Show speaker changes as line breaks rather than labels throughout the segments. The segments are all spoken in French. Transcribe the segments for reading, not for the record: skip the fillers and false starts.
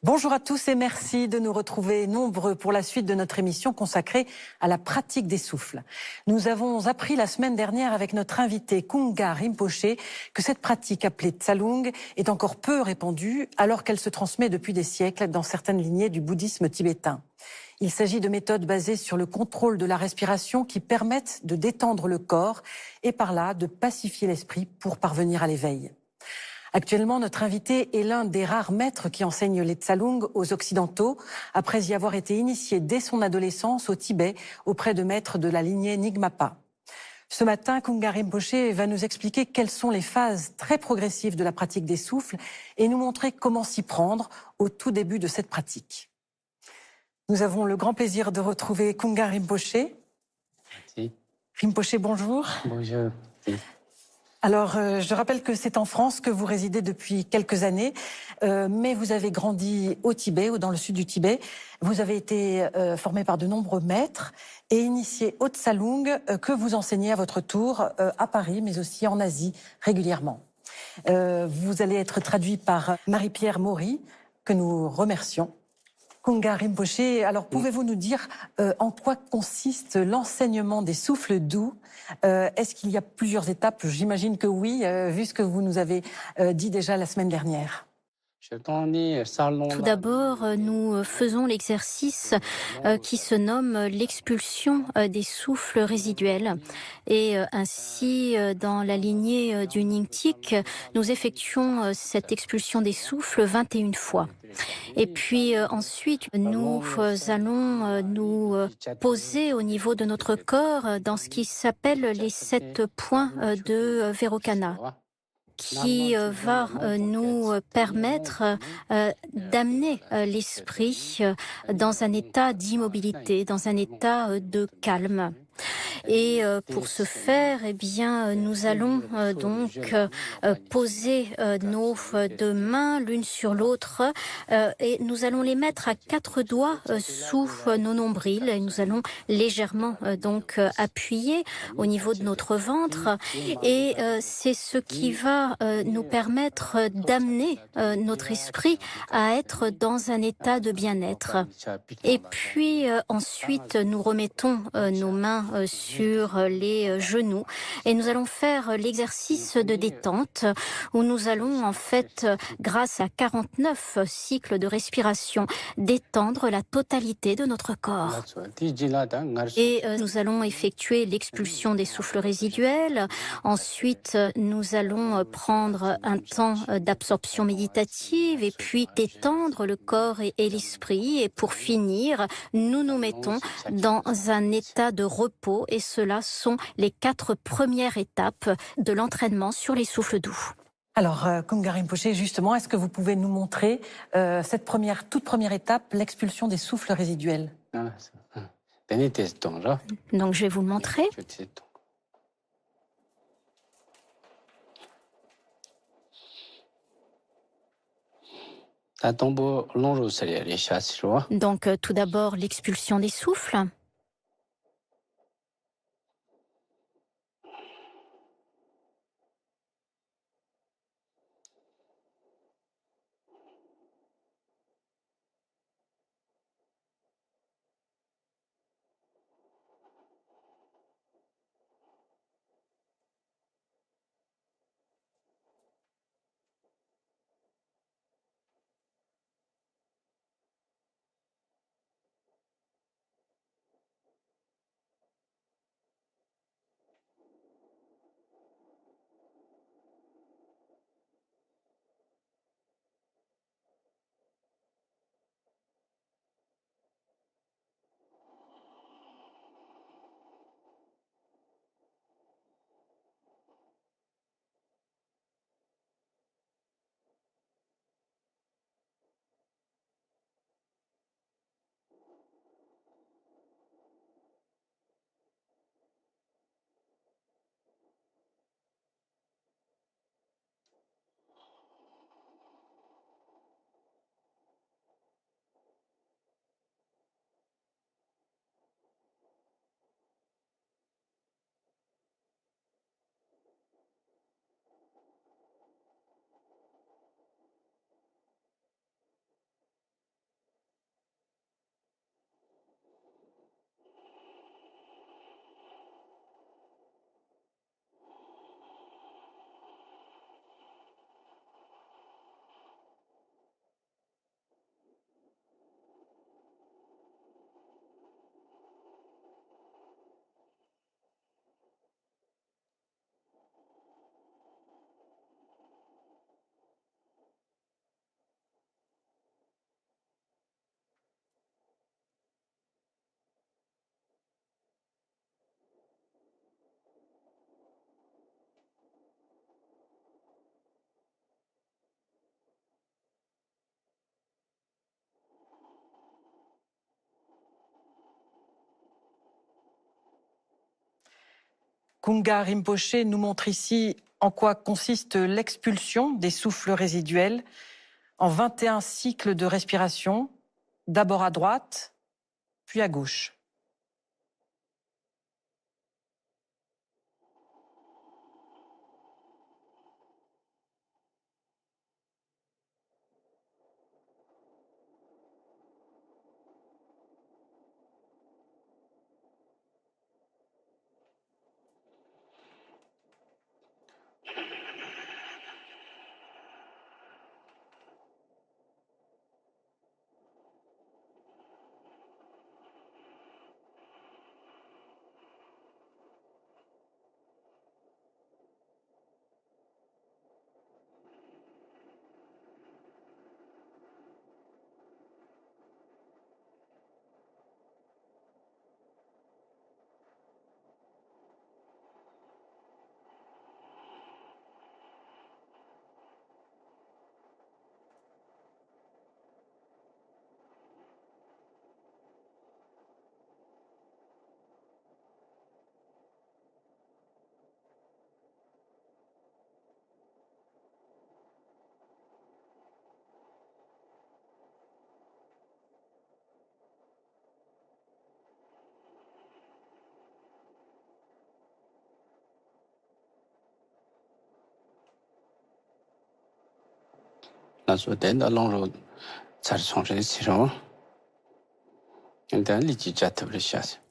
Bonjour à tous et merci de nous retrouver nombreux pour la suite de notre émission consacrée à la pratique des souffles. Nous avons appris la semaine dernière avec notre invité Kungka Rinpoché que cette pratique appelée Tsalung est encore peu répandue alors qu'elle se transmet depuis des siècles dans certaines lignées du bouddhisme tibétain. Il s'agit de méthodes basées sur le contrôle de la respiration qui permettent de détendre le corps et par là de pacifier l'esprit pour parvenir à l'éveil. Actuellement, notre invité est l'un des rares maîtres qui enseignent les Tsalung aux Occidentaux, après y avoir été initié dès son adolescence au Tibet auprès de maîtres de la lignée Nyingmapa. Ce matin, Kungka Rinpoché va nous expliquer quelles sont les phases très progressives de la pratique des souffles et nous montrer comment s'y prendre au tout début de cette pratique. Nous avons le grand plaisir de retrouver Kungka Rinpoché.
Merci.
Rinpoché, bonjour.
Bonjour.
Alors, je rappelle que c'est en France que vous résidez depuis quelques années, mais vous avez grandi au Tibet, ou dans le sud du Tibet. Vous avez été formé par de nombreux maîtres et initié au Tsalung que vous enseignez à votre tour à Paris, mais aussi en Asie régulièrement. Vous allez être traduit par Marie-Pierre Maury, que nous remercions. Kungka Rinpoché, alors pouvez-vous nous dire en quoi consiste l'enseignement des souffles doux? Est-ce qu'il y a plusieurs étapes? J'imagine que oui, vu ce que vous nous avez dit déjà la semaine dernière.
Tout d'abord, nous faisons l'exercice qui se nomme l'expulsion des souffles résiduels. Et ainsi, dans la lignée du Nyingtik, nous effectuons cette expulsion des souffles 21 fois. Et puis ensuite, nous allons nous poser au niveau de notre corps dans ce qui s'appelle les 7 points de Vairocana, qui va nous permettre d'amener l'esprit dans un état d'immobilité, dans un état de calme. Et pour ce faire, eh bien, nous allons donc poser nos deux mains l'une sur l'autre et nous allons les mettre à 4 doigts sous nos nombrils. Et nous allons légèrement donc appuyer au niveau de notre ventre et c'est ce qui va nous permettre d'amener notre esprit à être dans un état de bien-être. Et puis ensuite, nous remettons nos mains sur les genoux et nous allons faire l'exercice de détente où nous allons en fait, grâce à 49 cycles de respiration, détendre la totalité de notre corps. Et nous allons effectuer l'expulsion des souffles résiduels. Ensuite, nous allons prendre un temps d'absorption méditative et puis détendre le corps et l'esprit. Et pour finir, nous nous mettons dans un état de repos et cela sont les 4 premières étapes de l'entraînement sur les souffles doux.
Alors, Kungka Rinpoché, justement, est-ce que vous pouvez nous montrer cette toute première étape, l'expulsion des souffles résiduels?
Donc, je vais vous le montrer. Donc, tout d'abord, l'expulsion des souffles.
Kunga Rinpoche nous montre ici en quoi consiste l'expulsion des souffles résiduels en 21 cycles de respiration, d'abord à droite, puis à gauche.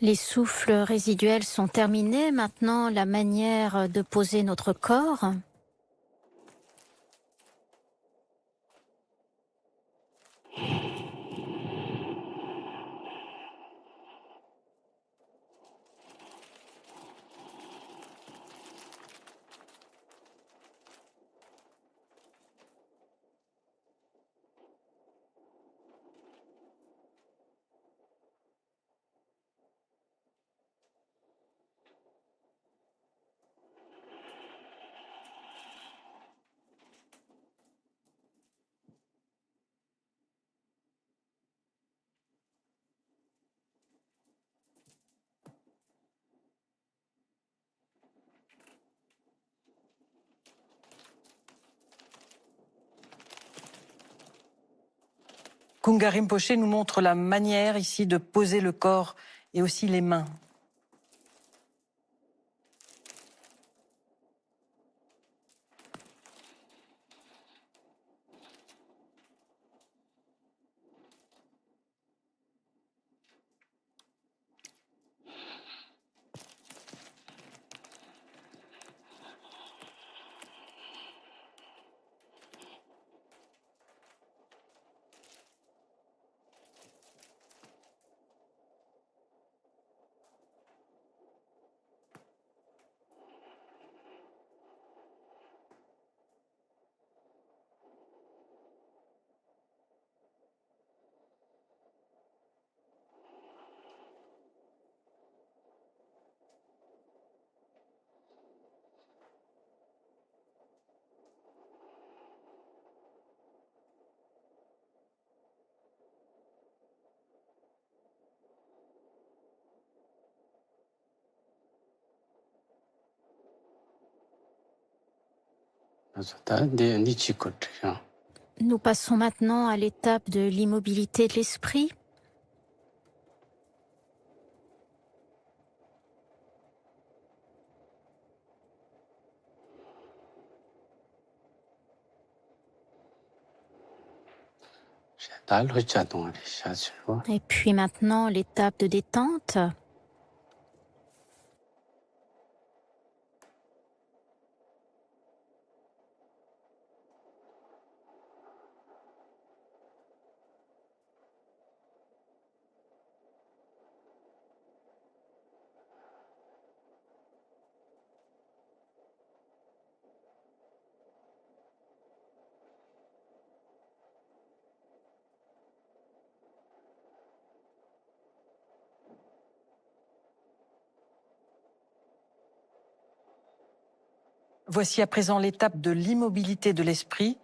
Les souffles résiduels sont terminés. Maintenant, la manière de poser notre corps.
Kunga Rinpoche nous montre la manière ici de poser le corps et aussi les mains.
Nous passons maintenant à l'étape de l'immobilité de l'esprit. Et puis maintenant, l'étape de détente.
Voici à présent l'étape de l'immobilité de l'esprit,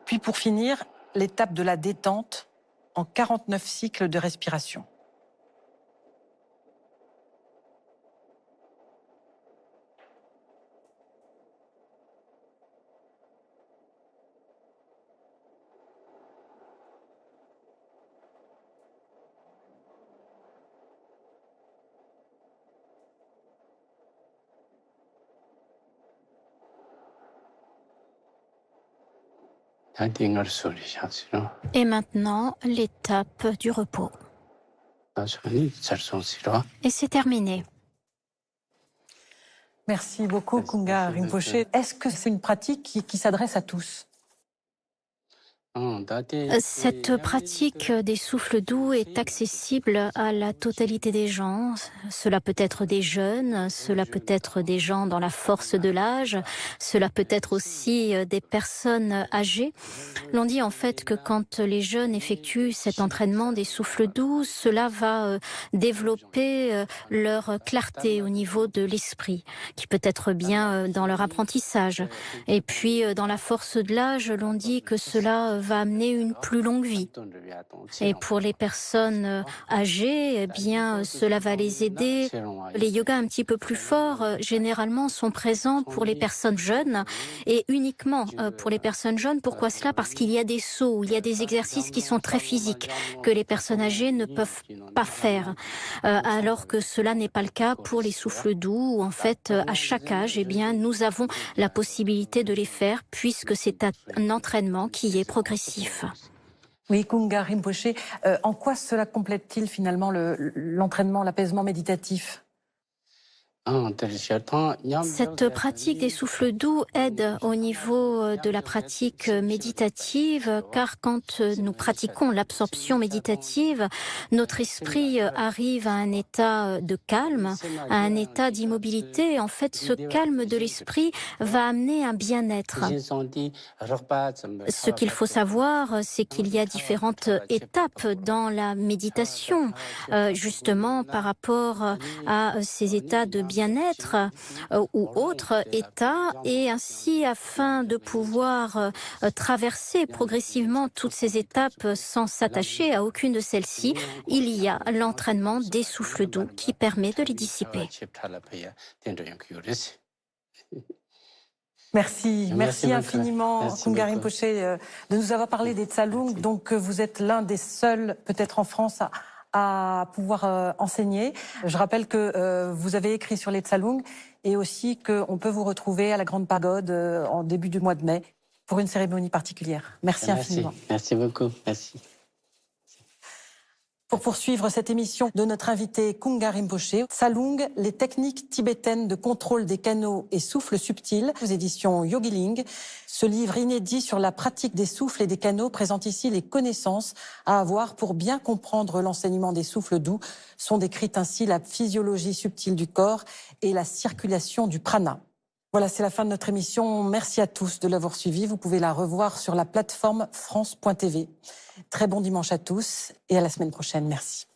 puis pour finir, l'étape de la détente en 49 cycles de respiration.
Et maintenant, l'étape du repos. Et c'est terminé.
Merci beaucoup, Kunga Rinpoche. Est-ce que c'est une pratique qui s'adresse à tous ?
Cette pratique des souffles doux est accessible à la totalité des gens. Cela peut être des jeunes, cela peut être des gens dans la force de l'âge, cela peut être aussi des personnes âgées. L'on dit en fait que quand les jeunes effectuent cet entraînement des souffles doux, cela va développer leur clarté au niveau de l'esprit, qui peut être bien dans leur apprentissage. Et puis dans la force de l'âge, l'on dit que cela va amener une plus longue vie. Et pour les personnes âgées, eh bien, cela va les aider. Les yogas un petit peu plus forts, généralement, sont présents pour les personnes jeunes et uniquement pour les personnes jeunes. Pourquoi cela ? Parce qu'il y a des sauts, il y a des exercices qui sont très physiques que les personnes âgées ne peuvent pas faire, alors que cela n'est pas le cas pour les souffles doux, où en fait, à chaque âge, eh bien, nous avons la possibilité de les faire puisque c'est un entraînement qui est progressif.
Oui, Kunga Rinpoche, en quoi cela complète-t-il finalement l'entraînement, l'apaisement méditatif ?
Cette pratique des souffles doux aide au niveau de la pratique méditative, car quand nous pratiquons l'absorption méditative, notre esprit arrive à un état de calme, à un état d'immobilité. En fait, ce calme de l'esprit va amener un bien-être. Ce qu'il faut savoir, c'est qu'il y a différentes étapes dans la méditation, justement par rapport à ces états de bien-être ou autres états, et ainsi afin de pouvoir traverser progressivement toutes ces étapes sans s'attacher à aucune de celles-ci, il y a l'entraînement des souffles doux qui permet de les dissiper.
Merci infiniment, Kunga Rinpoche, de nous avoir parlé des Tsalung. Donc, vous êtes l'un des seuls, peut-être en France, à pouvoir enseigner. Je rappelle que vous avez écrit sur les Tsalung et aussi qu'on peut vous retrouver à la Grande Pagode en début du mois de mai pour une cérémonie particulière. Merci infiniment.
Merci beaucoup. Merci.
Pour poursuivre cette émission de notre invité Kunga Rinpoche, Tsalung, les techniques tibétaines de contrôle des canaux et souffles subtils, aux éditions Yogiling. Ce livre inédit sur la pratique des souffles et des canaux présente ici les connaissances à avoir pour bien comprendre l'enseignement des souffles doux. Sont décrites ainsi la physiologie subtile du corps et la circulation du prana. Voilà, c'est la fin de notre émission. Merci à tous de l'avoir suivi. Vous pouvez la revoir sur la plateforme France.tv. Très bon dimanche à tous et à la semaine prochaine. Merci.